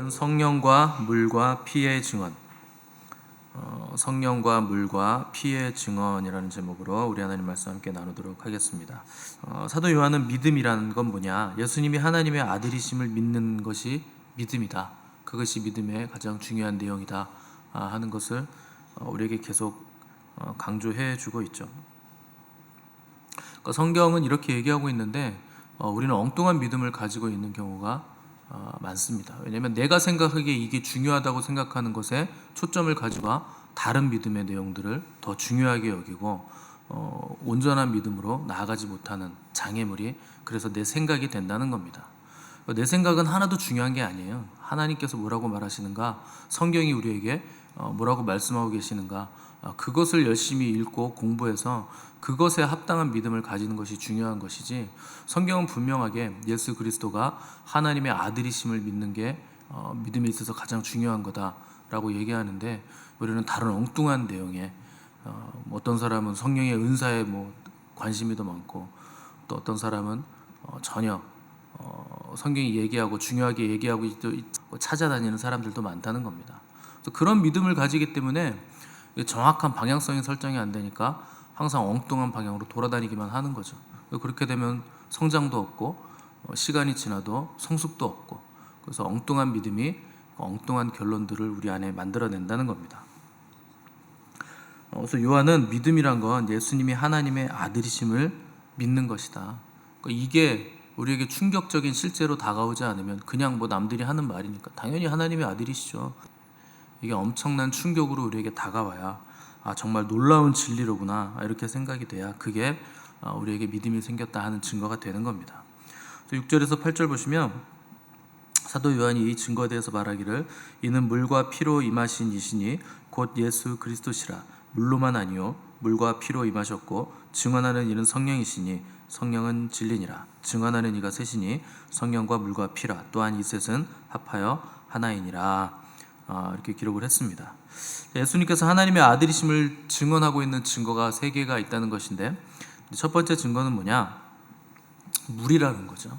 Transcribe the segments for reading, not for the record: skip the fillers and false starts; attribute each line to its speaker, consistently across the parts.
Speaker 1: 오늘은 성령과 물과 피의 증언, 성령과 물과 피의 증언이라는 제목으로 우리 하나님 말씀 함께 나누도록 하겠습니다. 사도 요한은 믿음이라는 건 뭐냐? 예수님이 하나님의 아들이심을 믿는 것이 믿음이다. 그것이 믿음의 가장 중요한 내용이다 하는 것을 우리에게 계속 강조해 주고 있죠. 성경은 이렇게 얘기하고 있는데 우리는 엉뚱한 믿음을 가지고 있는 경우가 많습니다. 왜냐하면 내가 생각하기에 이게 중요하다고 생각하는 것에 초점을 가지고 다른 믿음의 내용들을 더 중요하게 여기고 온전한 믿음으로 나아가지 못하는 장애물이 그래서 내 생각이 된다는 겁니다. 내 생각은 하나도 중요한 게 아니에요. 하나님께서 뭐라고 말하시는가, 성경이 우리에게 뭐라고 말씀하고 계시는가, 그것을 열심히 읽고 공부해서 그것에 합당한 믿음을 가지는 것이 중요한 것이지, 성경은 분명하게 예수 그리스도가 하나님의 아들이심을 믿는 게 믿음에 있어서 가장 중요한 거다라고 얘기하는데, 우리는 다른 엉뚱한 내용에 어떤 사람은 성령의 은사에 관심이 더 많고, 또 어떤 사람은 전혀 성경이 얘기하고 중요하게 얘기하고 찾아다니는 사람들도 많다는 겁니다. 그래서 그런 믿음을 가지기 때문에 정확한 방향성이 설정이 안 되니까 항상 엉뚱한 방향으로 돌아다니기만 하는 거죠. 그렇게 되면 성장도 없고 시간이 지나도 성숙도 없고, 그래서 엉뚱한 믿음이 엉뚱한 결론들을 우리 안에 만들어낸다는 겁니다. 그래서 요한은 믿음이란 건 예수님이 하나님의 아들이심을 믿는 것이다. 이게 우리에게 충격적인, 실제로 다가오지 않으면 그냥 남들이 하는 말이니까 당연히 하나님의 아들이시죠, 이게 엄청난 충격으로 우리에게 다가와야 정말 놀라운 진리로구나 이렇게 생각이 돼야 그게 우리에게 믿음이 생겼다 하는 증거가 되는 겁니다. 6절에서 8절 보시면 사도 요한이 이 증거에 대해서 말하기를, 이는 물과 피로 임하신 이시니 곧 예수 그리스도시라. 물로만 아니요 물과 피로 임하셨고 증언하는 이는 성령이시니 성령은 진리니라. 증언하는 이가 셋이니 성령과 물과 피라. 또한 이 셋은 합하여 하나이니라. 이렇게 기록을 했습니다. 예수님께서 하나님의 아들이심을 증언하고 있는 증거가 3개가 있다는 것인데, 첫 번째 증거는 뭐냐? 물이라는 거죠.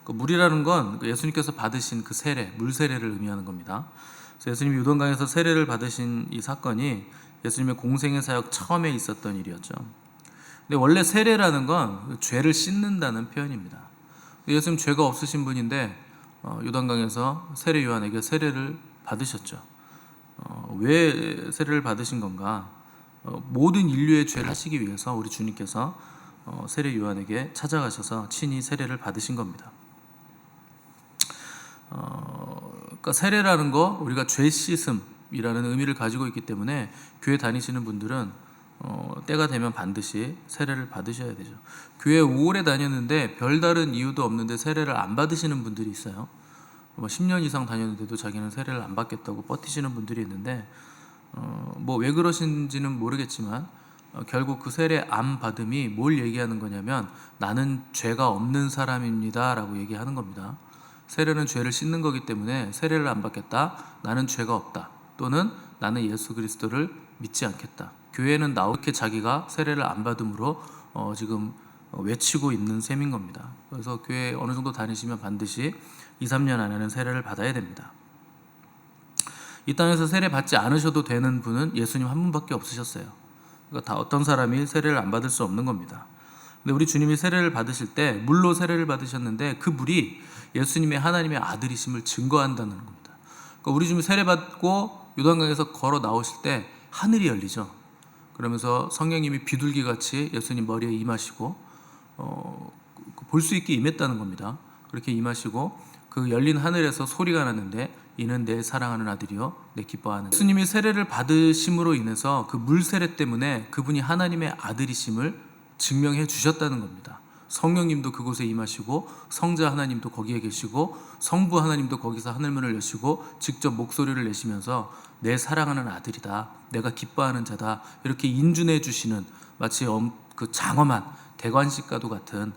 Speaker 1: 물이라는 건 예수님께서 받으신 그 세례, 물 세례를 의미하는 겁니다. 그래서 예수님이 요단강에서 세례를 받으신 이 사건이 예수님의 공생의 사역 처음에 있었던 일이었죠. 근데 원래 세례라는 건 죄를 씻는다는 표현입니다. 예수님 죄가 없으신 분인데 요단강에서 세례 요한에게 세례를 받으셨죠. 왜 세례를 받으신 건가? 모든 인류의 죄를 하시기 위해서 우리 주님께서 세례 요한에게 찾아가셔서 친히 세례를 받으신 겁니다. 그러니까 세례라는 거, 우리가 죄 씻음이라는 의미를 가지고 있기 때문에 교회 다니시는 분들은 때가 되면 반드시 세례를 받으셔야 되죠. 교회 오래 다녔는데 별다른 이유도 없는데 세례를 안 받으시는 분들이 있어요. 10년 이상 다녔는데도 자기는 세례를 안 받겠다고 버티시는 분들이 있는데, 왜 그러신지는 모르겠지만 결국 그 세례 안 받음이 뭘 얘기하는 거냐면, 나는 죄가 없는 사람입니다 라고 얘기하는 겁니다. 세례는 죄를 씻는 거기 때문에 세례를 안 받겠다, 나는 죄가 없다, 또는 나는 예수 그리스도를 믿지 않겠다, 교회는 이렇게 자기가 세례를 안 받음으로 지금 외치고 있는 셈인 겁니다. 그래서 교회 어느 정도 다니시면 반드시 2-3년 안에는 세례를 받아야 됩니다. 이 땅에서 세례 받지 않으셔도 되는 분은 예수님 한 분밖에 없으셨어요. 그러니까 다 어떤 사람이 세례를 안 받을 수 없는 겁니다. 근데 우리 주님이 세례를 받으실 때 물로 세례를 받으셨는데, 그 물이 예수님의 하나님의 아들이심을 증거한다는 겁니다. 그러니까 우리 주님이 세례 받고 요단강에서 걸어 나오실 때 하늘이 열리죠. 그러면서 성령님이 비둘기같이 예수님 머리에 임하시고 볼 수 있게 임했다는 겁니다. 그렇게 임하시고 그 열린 하늘에서 소리가 났는데, 이는 내 사랑하는 아들이요 내 기뻐하는. 예수님이 세례를 받으심으로 인해서 그 물 세례 때문에 그분이 하나님의 아들이심을 증명해 주셨다는 겁니다. 성령님도 그곳에 임하시고 성자 하나님도 거기에 계시고 성부 하나님도 거기서 하늘문을 여시고 직접 목소리를 내시면서 내 사랑하는 아들이다, 내가 기뻐하는 자다, 이렇게 인준해 주시는, 마치 그 장엄한 대관식과도 같은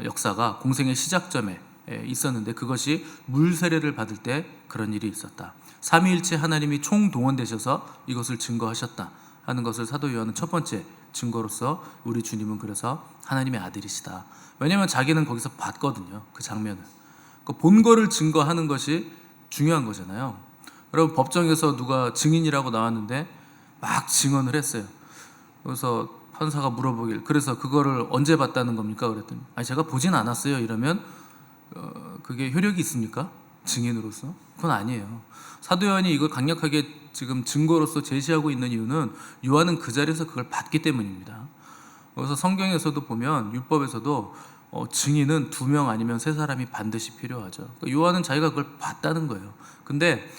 Speaker 1: 역사가 공생의 시작점에 있었는데, 그것이 물 세례를 받을 때 그런 일이 있었다. 삼위일체 하나님이 총동원되셔서 이것을 증거하셨다 하는 것을 사도 요한은 첫 번째 증거로서, 우리 주님은 그래서 하나님의 아들이시다. 왜냐하면 자기는 거기서 봤거든요, 그 장면을. 본 거를 증거하는 것이 중요한 거잖아요. 여러분, 법정에서 누가 증인이라고 나왔는데 막 증언을 했어요. 그래서 판사가 물어보길, 그래서 그거를 언제 봤다는 겁니까? 그랬더니 아니, 제가 보진 않았어요. 이러면 그게 효력이 있습니까? 증인으로서? 그건 아니에요. 사도 요한이 이걸 강력하게 지금 증거로서 제시하고 있는 이유는 요한은 그 자리에서 그걸 봤기 때문입니다. 그래서 성경에서도 보면, 율법에서도 증인은 2명 아니면 3사람이 반드시 필요하죠. 그러니까 요한은 자기가 그걸 봤다는 거예요. 근데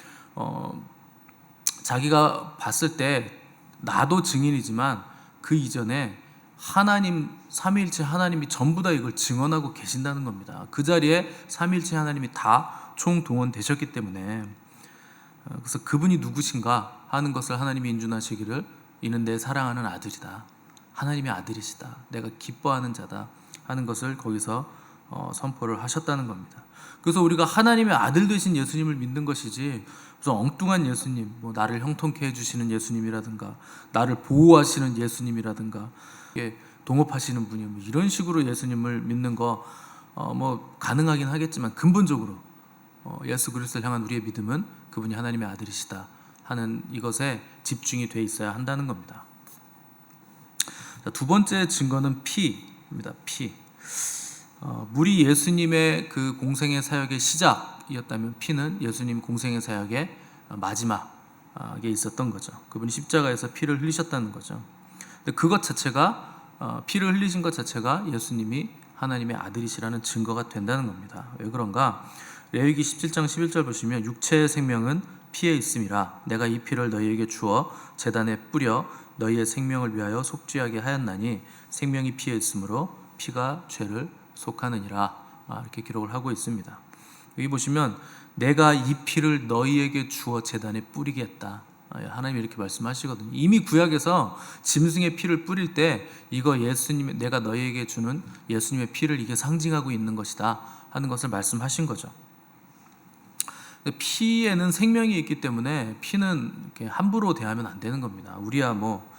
Speaker 1: 자기가 봤을 때 나도 증인이지만 그 이전에 하나님, 삼위일체 하나님이 전부 다 이걸 증언하고 계신다는 겁니다. 그 자리에 삼위일체 하나님이 다 총동원되셨기 때문에, 그래서 그분이 누구신가 하는 것을 하나님이 인준하시기를, 이는 내 사랑하는 아들이다, 하나님의 아들이시다, 내가 기뻐하는 자다 하는 것을 거기서 선포를 하셨다는 겁니다. 그래서 우리가 하나님의 아들 되신 예수님을 믿는 것이지, 무슨 엉뚱한 예수님, 뭐 나를 형통케 해주시는 예수님이라든가, 나를 보호하시는 예수님이라든가, 동업하시는 분이 뭐 이런 식으로 예수님을 믿는 거 뭐 가능하긴 하겠지만, 근본적으로 예수 그리스도를 향한 우리의 믿음은 그분이 하나님의 아들이시다 하는 이것에 집중이 돼 있어야 한다는 겁니다. 자, 두 번째 증거는 피입니다. 피. 물이 예수님의 그 공생의 사역의 시작이었다면, 피는 예수님 공생의 사역의 마지막에 있었던 거죠. 그분이 십자가에서 피를 흘리셨다는 거죠. 근데 그것 자체가, 피를 흘리신 것 자체가 예수님이 하나님의 아들이시라는 증거가 된다는 겁니다. 왜 그런가? 레위기 17장 11절 보시면, 육체의 생명은 피에 있음이라 내가 이 피를 너희에게 주어 제단에 뿌려 너희의 생명을 위하여 속죄하게 하였나니 생명이 피에 있으므로 피가 죄를 속하느니라, 이렇게 기록을 하고 있습니다. 여기 보시면 내가 이 피를 너희에게 주어 제단에 뿌리겠다, 하나님이 이렇게 말씀하시거든요. 이미 구약에서 짐승의 피를 뿌릴 때 이거 예수님, 내가 너희에게 주는 예수님의 피를 이게 상징하고 있는 것이다 하는 것을 말씀하신 거죠. 피에는 생명이 있기 때문에 피는 이렇게 함부로 대하면 안 되는 겁니다. 우리야 뭐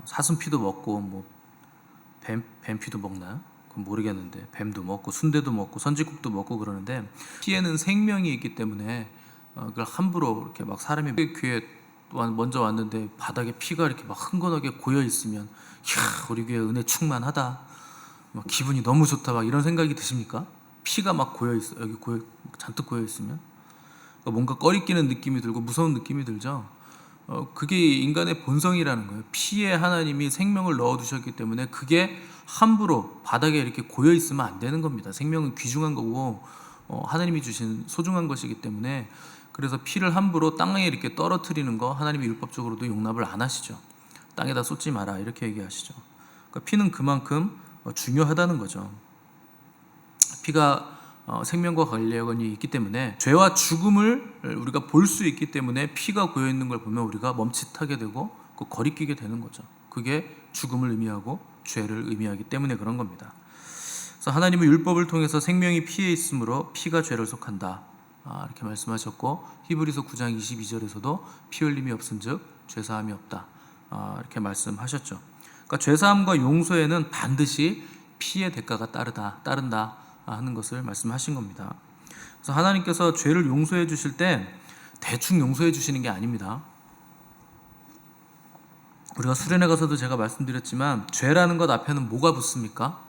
Speaker 1: 사슴피도 먹고 뭐 뱀피도 먹나요? 그건 모르겠는데, 뱀도 먹고 순대도 먹고 선지국도 먹고 그러는데, 피에는 생명이 있기 때문에 그걸 함부로 이렇게 막, 사람이 교회 먼저 왔는데 바닥에 피가 이렇게 막 흥건하게 고여 있으면, 이야, 우리 교회 은혜 충만하다, 막 기분이 너무 좋다, 막 이런 생각이 드십니까? 피가 막 고여 있어, 여기 잔뜩 고여 있으면 뭔가 꺼리끼는 느낌이 들고 무서운 느낌이 들죠. 그게 인간의 본성이라는 거예요. 피에 하나님이 생명을 넣어두셨기 때문에 그게 함부로 바닥에 이렇게 고여 있으면 안 되는 겁니다. 생명은 귀중한 거고 하나님이 주신 소중한 것이기 때문에, 그래서 피를 함부로 땅에 이렇게 떨어뜨리는 거 하나님이 율법적으로도 용납을 안 하시죠. 땅에다 쏟지 마라, 이렇게 얘기하시죠. 그러니까 피는 그만큼 중요하다는 거죠. 피가 생명과 관련이 있기 때문에, 죄와 죽음을 우리가 볼 수 있기 때문에 피가 고여 있는 걸 보면 우리가 멈칫하게 되고 거리끼게 되는 거죠. 그게 죽음을 의미하고 죄를 의미하기 때문에 그런 겁니다. 그래서 하나님은 율법을 통해서 생명이 피에 있으므로 피가 죄를 속한다, 이렇게 말씀하셨고, 히브리서 9장 22절에서도 피 흘림이 없은즉 죄사함이 없다, 이렇게 말씀하셨죠. 그러니까 죄사함과 용서에는 반드시 피의 대가가 따른다 하는 것을 말씀하신 겁니다. 그래서 하나님께서 죄를 용서해 주실 때 대충 용서해 주시는 게 아닙니다. 우리가 수련회 가서도 제가 말씀드렸지만, 죄라는 것 앞에는 뭐가 붙습니까?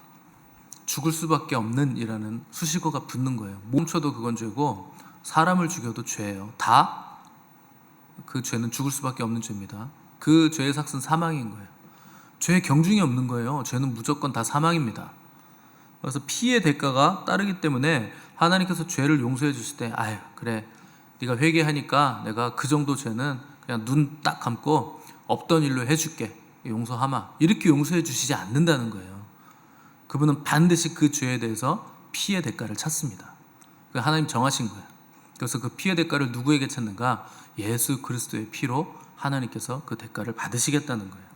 Speaker 1: 죽을 수밖에 없는 이라는 수식어가 붙는 거예요. 멈춰도 그건 죄고, 사람을 죽여도 죄예요. 다 그 죄는 죽을 수밖에 없는 죄입니다. 그 죄의 삭은 사망인 거예요. 죄의 경중이 없는 거예요. 죄는 무조건 다 사망입니다. 그래서 피의 대가가 따르기 때문에 하나님께서 죄를 용서해 주실 때, 아유 그래, 네가 회개하니까 내가 그 정도 죄는 그냥 눈 딱 감고 없던 일로 해줄게, 용서하마, 이렇게 용서해 주시지 않는다는 거예요. 그분은 반드시 그 죄에 대해서 피의 대가를 찾습니다. 하나님 정하신 거예요. 그래서 그 피의 대가를 누구에게 찾는가? 예수 그리스도의 피로 하나님께서 그 대가를 받으시겠다는 거예요.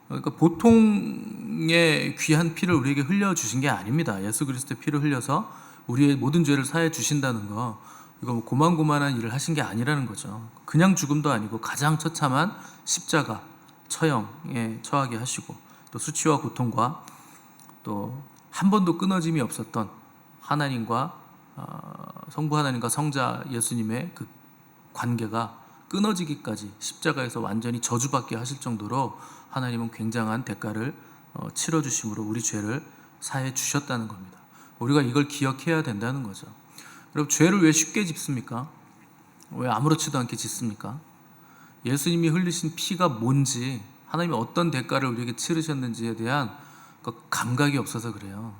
Speaker 1: 그러니까 보통의 귀한 피를 우리에게 흘려주신 게 아닙니다. 예수 그리스도의 피를 흘려서 우리의 모든 죄를 사해 주신다는 거, 이거 뭐 고만고만한 일을 하신 게 아니라는 거죠. 그냥 죽음도 아니고 가장 처참한 십자가 처형에 처하게 하시고, 또 수치와 고통과 또 한 번도 끊어짐이 없었던 하나님과 성부 하나님과 성자 예수님의 그 관계가 끊어지기까지 십자가에서 완전히 저주받게 하실 정도로 하나님은 굉장한 대가를 치러주심으로 우리 죄를 사해 주셨다는 겁니다. 우리가 이걸 기억해야 된다는 거죠. 여러분, 죄를 왜 쉽게 짓습니까? 왜 아무렇지도 않게 짓습니까? 예수님이 흘리신 피가 뭔지, 하나님이 어떤 대가를 우리에게 치르셨는지에 대한 감각이 없어서 그래요.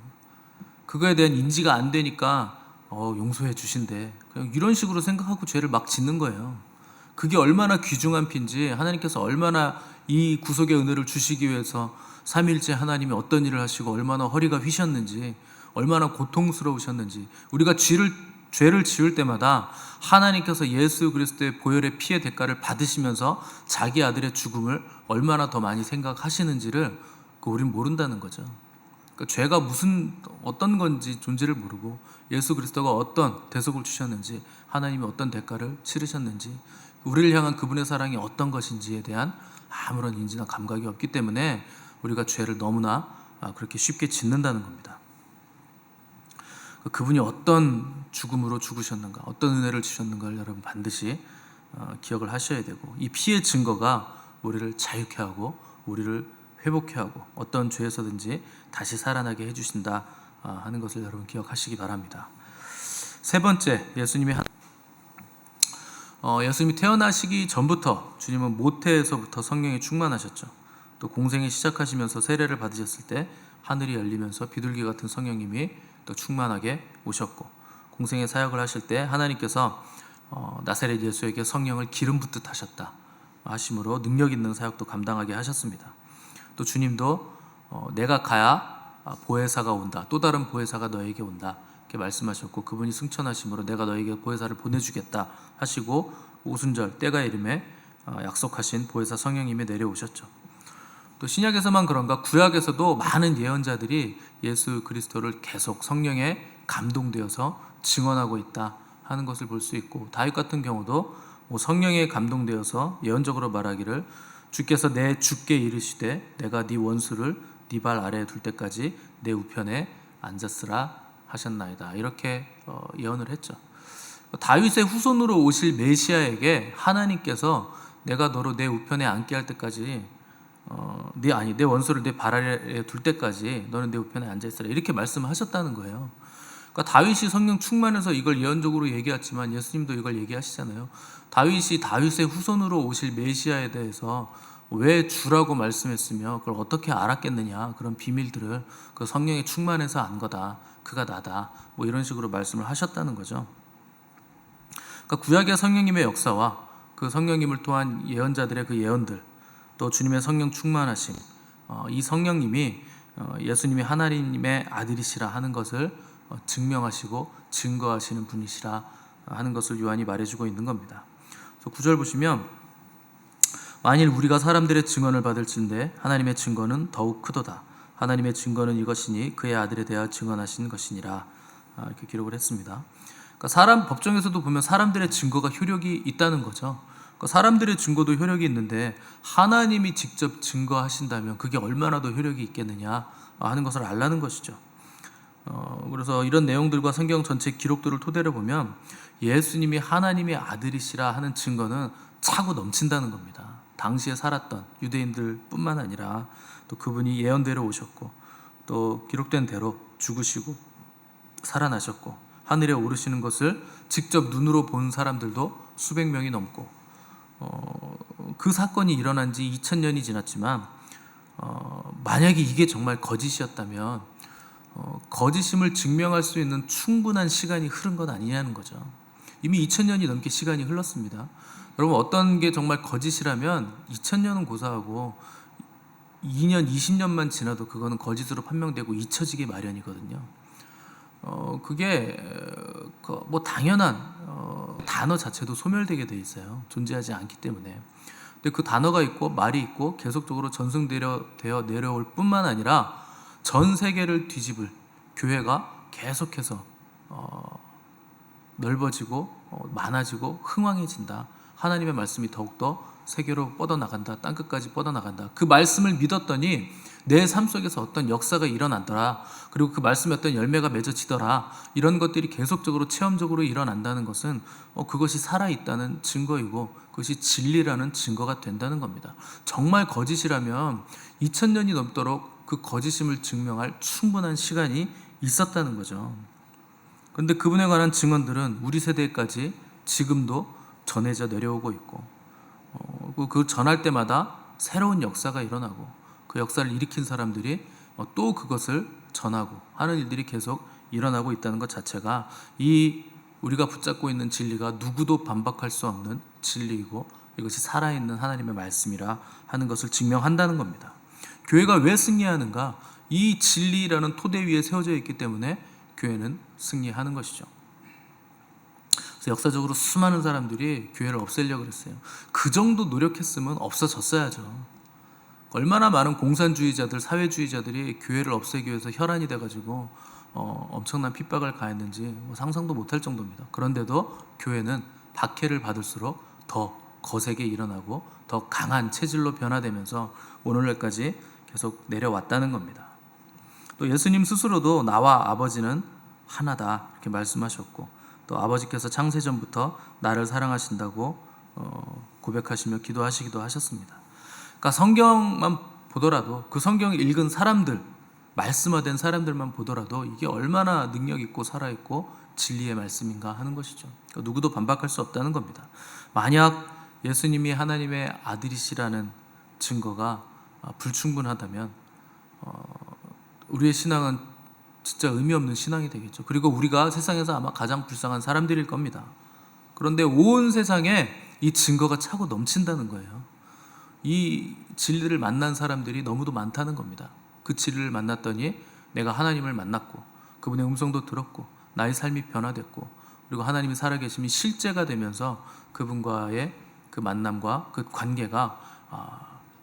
Speaker 1: 그거에 대한 인지가 안 되니까 용서해 주신대, 그냥 이런 식으로 생각하고 죄를 막 짓는 거예요. 그게 얼마나 귀중한 피인지, 하나님께서 얼마나 이 구속의 은혜를 주시기 위해서 삼일째 하나님이 어떤 일을 하시고 얼마나 허리가 휘셨는지, 얼마나 고통스러우셨는지, 우리가 죄를 지을 때마다 하나님께서 예수 그리스도의 보혈의 피의 대가를 받으시면서 자기 아들의 죽음을 얼마나 더 많이 생각하시는지를 우린 모른다는 거죠. 그러니까 죄가 어떤 건지 존재를 모르고, 예수 그리스도가 어떤 대속을 주셨는지, 하나님이 어떤 대가를 치르셨는지, 우리를 향한 그분의 사랑이 어떤 것인지에 대한 아무런 인지나 감각이 없기 때문에 우리가 죄를 너무나 그렇게 쉽게 짓는다는 겁니다. 그분이 어떤 죽음으로 죽으셨는가, 어떤 은혜를 주셨는가를 여러분 반드시 기억을 하셔야 되고, 이 피의 증거가 우리를 자유케 하고 우리를 회복케 하고 어떤 죄에서든지 다시 살아나게 해주신다 하는 것을 여러분 기억하시기 바랍니다. 세 번째, 예수님이 태어나시기 전부터 주님은 모태에서부터 성령이 충만하셨죠. 또 공생이 시작하시면서 세례를 받으셨을 때 하늘이 열리면서 비둘기 같은 성령님이 또 충만하게 오셨고, 공생의 사역을 하실 때 하나님께서 나사렛 예수에게 성령을 기름 붓듯 하셨다 하심으로 능력 있는 사역도 감당하게 하셨습니다. 또 주님도 내가 가야 보혜사가 온다, 또 다른 보혜사가 너에게 온다 이렇게 말씀하셨고, 그분이 승천하심으로 내가 너에게 보혜사를 보내주겠다 하시고 오순절 때가 이름에 약속하신 보혜사 성령님이 내려오셨죠. 또 신약에서만 그런가 구약에서도 많은 예언자들이 예수 그리스도를 계속 성령에 감동되어서 증언하고 있다 하는 것을 볼 수 있고, 다윗 같은 경우도 성령에 감동되어서 예언적으로 말하기를 주께서 내 주께 이르시되 내가 네 원수를 네 발 아래에 둘 때까지 내 우편에 앉았으라 하셨나이다 이렇게 예언을 했죠. 다윗의 후손으로 오실 메시아에게 하나님께서 내가 너로 내 우편에 앉게 할 때까지 내 원수를 내 발 아래에 둘 때까지 너는 내 우편에 앉아있으라 이렇게 말씀하셨다는 거예요. 그러니까 다윗이 성령 충만해서 이걸 예언적으로 얘기했지만 예수님도 이걸 얘기하시잖아요. 다윗이 다윗의 후손으로 오실 메시아에 대해서 왜 주라고 말씀했으며 그걸 어떻게 알았겠느냐, 그런 비밀들을 그 성령이 충만해서 안 거다, 그가 나다, 뭐 이런 식으로 말씀을 하셨다는 거죠. 그러니까 구약의 성령님의 역사와 그 성령님을 통한 예언자들의 그 예언들, 또 주님의 성령 충만하심, 이 성령님이 예수님이 하나님의 아들이시라 하는 것을 증명하시고 증거하시는 분이시라 하는 것을 요한이 말해주고 있는 겁니다. 9절 보시면 만일 우리가 사람들의 증언을 받을진대 하나님의 증거는 더욱 크도다. 하나님의 증거는 이것이니 그의 아들에 대하여 증언하신 것이니라 이렇게 기록을 했습니다. 그러니까 법정에서도 보면 사람들의 증거가 효력이 있다는 거죠. 그러니까 사람들의 증거도 효력이 있는데 하나님이 직접 증거하신다면 그게 얼마나 더 효력이 있겠느냐 하는 것을 알라는 것이죠. 그래서 이런 내용들과 성경 전체 기록들을 토대로 보면 예수님이 하나님의 아들이시라 하는 증거는 차고 넘친다는 겁니다. 당시에 살았던 유대인들 뿐만 아니라 또 그분이 예언대로 오셨고 또 기록된 대로 죽으시고 살아나셨고 하늘에 오르시는 것을 직접 눈으로 본 사람들도 수백 명이 넘고, 그 사건이 일어난 지 2000년이 지났지만 만약에 이게 정말 거짓이었다면 거짓임을 증명할 수 있는 충분한 시간이 흐른 건 아니냐는 거죠. 이미 2000년이 넘게 시간이 흘렀습니다. 여러분, 어떤 게 정말 거짓이라면 2000년은 고사하고 2년, 20년만 지나도 그거는 거짓으로 판명되고 잊혀지기 마련이거든요. 그게 뭐 당연한 단어 자체도 소멸되게 돼 있어요. 존재하지 않기 때문에. 근데 그 단어가 있고 말이 있고 계속적으로 전승되어 내려올 뿐만 아니라 전 세계를 뒤집을 교회가 계속해서 넓어지고 많아지고 흥왕해진다. 하나님의 말씀이 더욱더 세계로 뻗어나간다. 땅끝까지 뻗어나간다. 그 말씀을 믿었더니 내 삶 속에서 어떤 역사가 일어나더라. 그리고 그 말씀에 어떤 열매가 맺어지더라. 이런 것들이 계속적으로 체험적으로 일어난다는 것은 그것이 살아있다는 증거이고 그것이 진리라는 증거가 된다는 겁니다. 정말 거짓이라면 2000년이 넘도록 그 거짓임을 증명할 충분한 시간이 있었다는 거죠. 그런데 그분에 관한 증언들은 우리 세대까지 지금도 전해져 내려오고 있고 그 전할 때마다 새로운 역사가 일어나고 그 역사를 일으킨 사람들이 또 그것을 전하고 하는 일들이 계속 일어나고 있다는 것 자체가 이 우리가 붙잡고 있는 진리가 누구도 반박할 수 없는 진리이고 이것이 살아있는 하나님의 말씀이라 하는 것을 증명한다는 겁니다. 교회가 왜 승리하는가? 이 진리라는 토대 위에 세워져 있기 때문에 교회는 승리하는 것이죠. 그래서 역사적으로 수많은 사람들이 교회를 없애려고 그랬어요. 그 정도 노력했으면 없어졌어야죠. 얼마나 많은 공산주의자들, 사회주의자들이 교회를 없애기 위해서 혈안이 돼가지고 엄청난 핍박을 가했는지 상상도 못할 정도입니다. 그런데도 교회는 박해를 받을수록 더 거세게 일어나고 더 강한 체질로 변화되면서 오늘날까지 계속 내려왔다는 겁니다. 또 예수님 스스로도 나와 아버지는 하나다 이렇게 말씀하셨고 또 아버지께서 창세전부터 나를 사랑하신다고 고백하시며 기도하시기도 하셨습니다. 그러니까 성경만 보더라도 그 성경을 읽은 사람들, 말씀화된 사람들만 보더라도 이게 얼마나 능력 있고 살아있고 진리의 말씀인가 하는 것이죠. 그러니까 누구도 반박할 수 없다는 겁니다. 만약 예수님이 하나님의 아들이시라는 증거가 불충분하다면 우리의 신앙은 진짜 의미 없는 신앙이 되겠죠. 그리고 우리가 세상에서 아마 가장 불쌍한 사람들일 겁니다. 그런데 온 세상에 이 증거가 차고 넘친다는 거예요. 이 진리를 만난 사람들이 너무도 많다는 겁니다. 그 진리를 만났더니 내가 하나님을 만났고 그분의 음성도 들었고 나의 삶이 변화됐고 그리고 하나님이 살아계심이 실제가 되면서 그분과의 그 만남과 그 관계가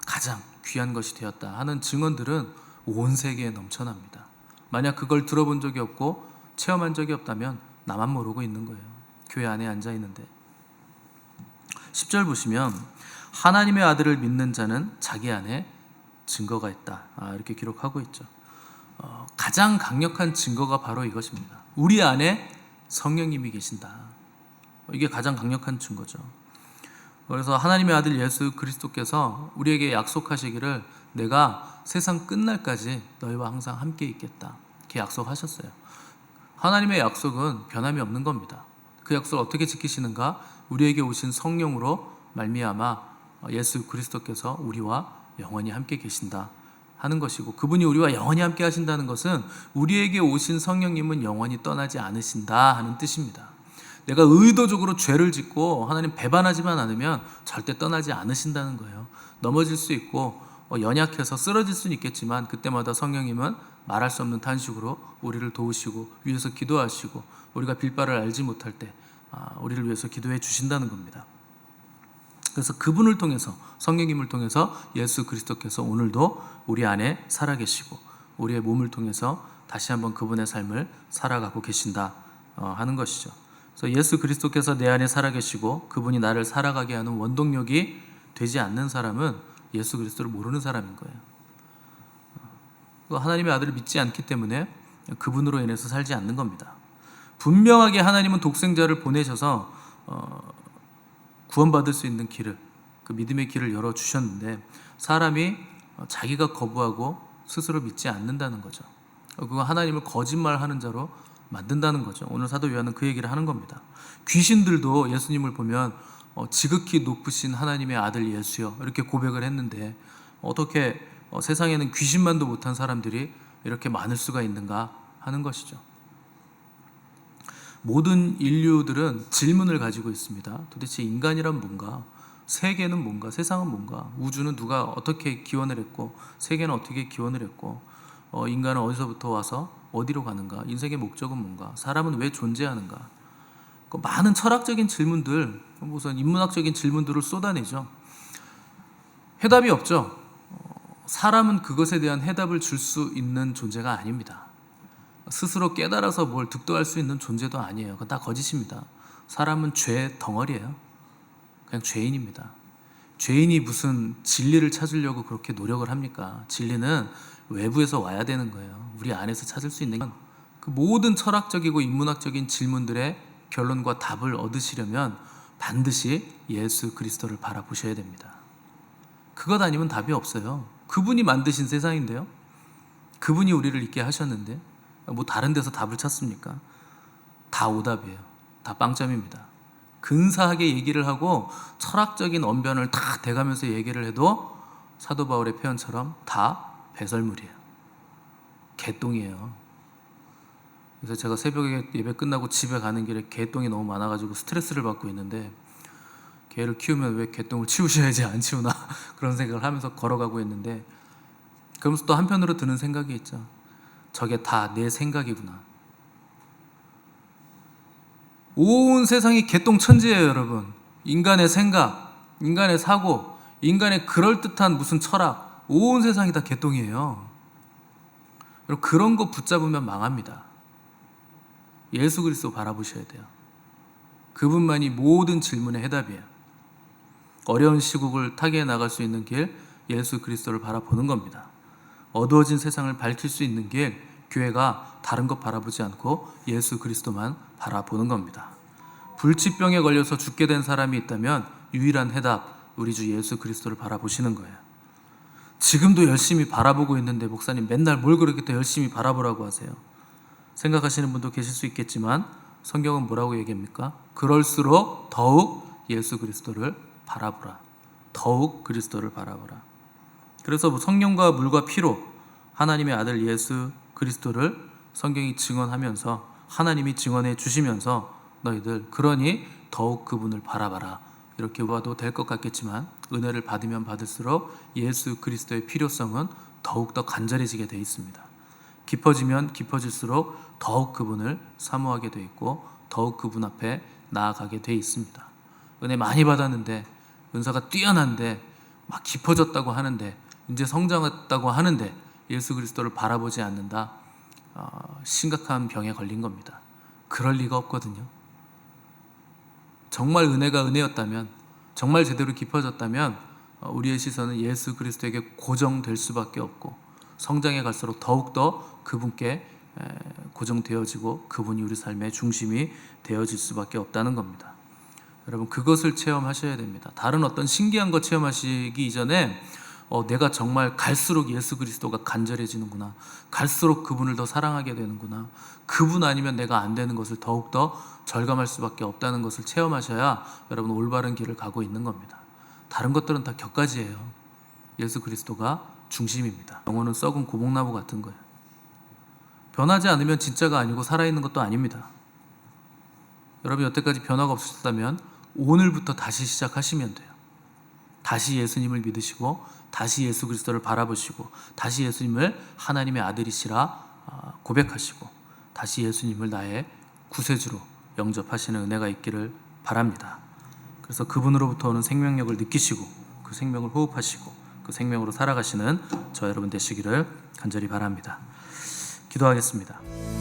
Speaker 1: 가장 귀한 것이 되었다 하는 증언들은 온 세계에 넘쳐납니다. 만약 그걸 들어본 적이 없고 체험한 적이 없다면 나만 모르고 있는 거예요. 교회 안에 앉아 있는데 10절 보시면 하나님의 아들을 믿는 자는 자기 안에 증거가 있다 이렇게 기록하고 있죠. 가장 강력한 증거가 바로 이것입니다. 우리 안에 성령님이 계신다. 이게 가장 강력한 증거죠. 그래서 하나님의 아들 예수 그리스도께서 우리에게 약속하시기를 내가 세상 끝날까지 너희와 항상 함께 있겠다 이렇게 약속하셨어요. 하나님의 약속은 변함이 없는 겁니다. 그 약속을 어떻게 지키시는가? 우리에게 오신 성령으로 말미암아 예수 그리스도께서 우리와 영원히 함께 계신다 하는 것이고 그분이 우리와 영원히 함께 하신다는 것은 우리에게 오신 성령님은 영원히 떠나지 않으신다 하는 뜻입니다. 내가 의도적으로 죄를 짓고 하나님 배반하지만 않으면 절대 떠나지 않으신다는 거예요. 넘어질 수 있고 연약해서 쓰러질 수는 있겠지만 그때마다 성령님은 말할 수 없는 탄식으로 우리를 도우시고 위에서 기도하시고 우리가 빌바를 알지 못할 때 우리를 위해서 기도해 주신다는 겁니다. 그래서 그분을 통해서 성령님을 통해서 예수 그리스도께서 오늘도 우리 안에 살아계시고 우리의 몸을 통해서 다시 한번 그분의 삶을 살아가고 계신다 하는 것이죠. 그래서 예수 그리스도께서 내 안에 살아계시고 그분이 나를 살아가게 하는 원동력이 되지 않는 사람은 예수 그리스도를 모르는 사람인 거예요. 하나님의 아들을 믿지 않기 때문에 그분으로 인해서 살지 않는 겁니다. 분명하게 하나님은 독생자를 보내셔서 구원받을 수 있는 길을, 그 믿음의 길을 열어주셨는데 사람이 자기가 거부하고 스스로 믿지 않는다는 거죠. 그거 하나님을 거짓말하는 자로 만든다는 거죠. 오늘 사도 요한은 그 얘기를 하는 겁니다. 귀신들도 예수님을 보면 지극히 높으신 하나님의 아들 예수여 이렇게 고백을 했는데 어떻게 세상에는 귀신만도 못한 사람들이 이렇게 많을 수가 있는가 하는 것이죠. 모든 인류들은 질문을 가지고 있습니다. 도대체 인간이란 뭔가? 세계는 뭔가? 세상은 뭔가? 우주는 누가 어떻게 기원을 했고 세계는 어떻게 기원을 했고 인간은 어디서부터 와서 어디로 가는가? 인생의 목적은 뭔가? 사람은 왜 존재하는가? 많은 철학적인 질문들, 우선 인문학적인 질문들을 쏟아내죠. 해답이 없죠. 사람은 그것에 대한 해답을 줄 수 있는 존재가 아닙니다. 스스로 깨달아서 뭘 득도할 수 있는 존재도 아니에요. 그건 다 거짓입니다. 사람은 죄 덩어리예요. 그냥 죄인입니다. 죄인이 무슨 진리를 찾으려고 그렇게 노력을 합니까? 진리는 외부에서 와야 되는 거예요. 우리 안에서 찾을 수 있는 건 그 모든 철학적이고 인문학적인 질문들의 결론과 답을 얻으시려면 반드시 예수 그리스도를 바라보셔야 됩니다. 그것 아니면 답이 없어요. 그분이 만드신 세상인데요. 그분이 우리를 있게 하셨는데 뭐 다른 데서 답을 찾습니까? 다 오답이에요. 다 빵점입니다. 근사하게 얘기를 하고 철학적인 언변을 다 대가면서 얘기를 해도 사도 바울의 표현처럼 다 배설물이에요. 개똥이에요. 그래서 제가 새벽에 예배 끝나고 집에 가는 길에 개똥이 너무 많아가지고 스트레스를 받고 있는데, 개를 키우면 왜 개똥을 치우셔야지 안 치우나 그런 생각을 하면서 걸어가고 있는데, 그러면서 또 한편으로 드는 생각이 있죠. 저게 다 내 생각이구나. 온 세상이 개똥천지예요, 여러분. 인간의 생각, 인간의 사고, 인간의 그럴듯한 무슨 철학, 온 세상이 다 개똥이에요. 여러분, 그런 거 붙잡으면 망합니다. 예수 그리스도 바라보셔야 돼요. 그분만이 모든 질문의 해답이에요. 어려운 시국을 타개해 나갈 수 있는 길, 예수 그리스도를 바라보는 겁니다. 어두워진 세상을 밝힐 수 있는 길, 교회가 다른 것 바라보지 않고 예수 그리스도만 바라보는 겁니다. 불치병에 걸려서 죽게 된 사람이 있다면 유일한 해답, 우리 주 예수 그리스도를 바라보시는 거예요. 지금도 열심히 바라보고 있는데 목사님 맨날 뭘 그렇게 또 열심히 바라보라고 하세요? 생각하시는 분도 계실 수 있겠지만 성경은 뭐라고 얘기합니까? 그럴수록 더욱 예수 그리스도를 바라보라. 더욱 그리스도를 바라보라. 그래서 성령과 물과 피로 하나님의 아들 예수 그리스도를 성경이 증언하면서, 하나님이 증언해 주시면서 너희들 그러니 더욱 그분을 바라봐라, 이렇게 봐도 될 것 같겠지만 은혜를 받으면 받을수록 예수 그리스도의 필요성은 더욱더 간절해지게 되어 있습니다. 깊어지면 깊어질수록 더욱 그분을 사모하게 되어 있고 더욱 그분 앞에 나아가게 되어 있습니다. 은혜 많이 받았는데, 은사가 뛰어난데, 막 깊어졌다고 하는데, 이제 성장했다고 하는데 예수 그리스도를 바라보지 않는다, 심각한 병에 걸린 겁니다. 그럴 리가 없거든요. 정말 은혜가 은혜였다면, 정말 제대로 깊어졌다면 우리의 시선은 예수 그리스도에게 고정될 수밖에 없고, 성장해 갈수록 더욱더 그분께 고정되어지고 그분이 우리 삶의 중심이 되어질 수밖에 없다는 겁니다. 여러분, 그것을 체험하셔야 됩니다. 다른 어떤 신기한 것 체험하시기 이전에 내가 정말 갈수록 예수 그리스도가 간절해지는구나, 갈수록 그분을 더 사랑하게 되는구나, 그분 아니면 내가 안 되는 것을 더욱더 절감할 수밖에 없다는 것을 체험하셔야 여러분 올바른 길을 가고 있는 겁니다. 다른 것들은 다 격가지예요. 예수 그리스도가 중심입니다. 영혼은 썩은 고목나무 같은 거예요. 변하지 않으면 진짜가 아니고 살아있는 것도 아닙니다. 여러분, 여태까지 변화가 없으셨다면 오늘부터 다시 시작하시면 돼요. 다시 예수님을 믿으시고 다시 예수 그리스도를 바라보시고 다시 예수님을 하나님의 아들이시라 고백하시고 다시 예수님을 나의 구세주로 영접하시는 은혜가 있기를 바랍니다. 그래서 그분으로부터 오는 생명력을 느끼시고 그 생명을 호흡하시고 그 생명으로 살아가시는 저 여러분 되시기를 간절히 바랍니다. 기도하겠습니다.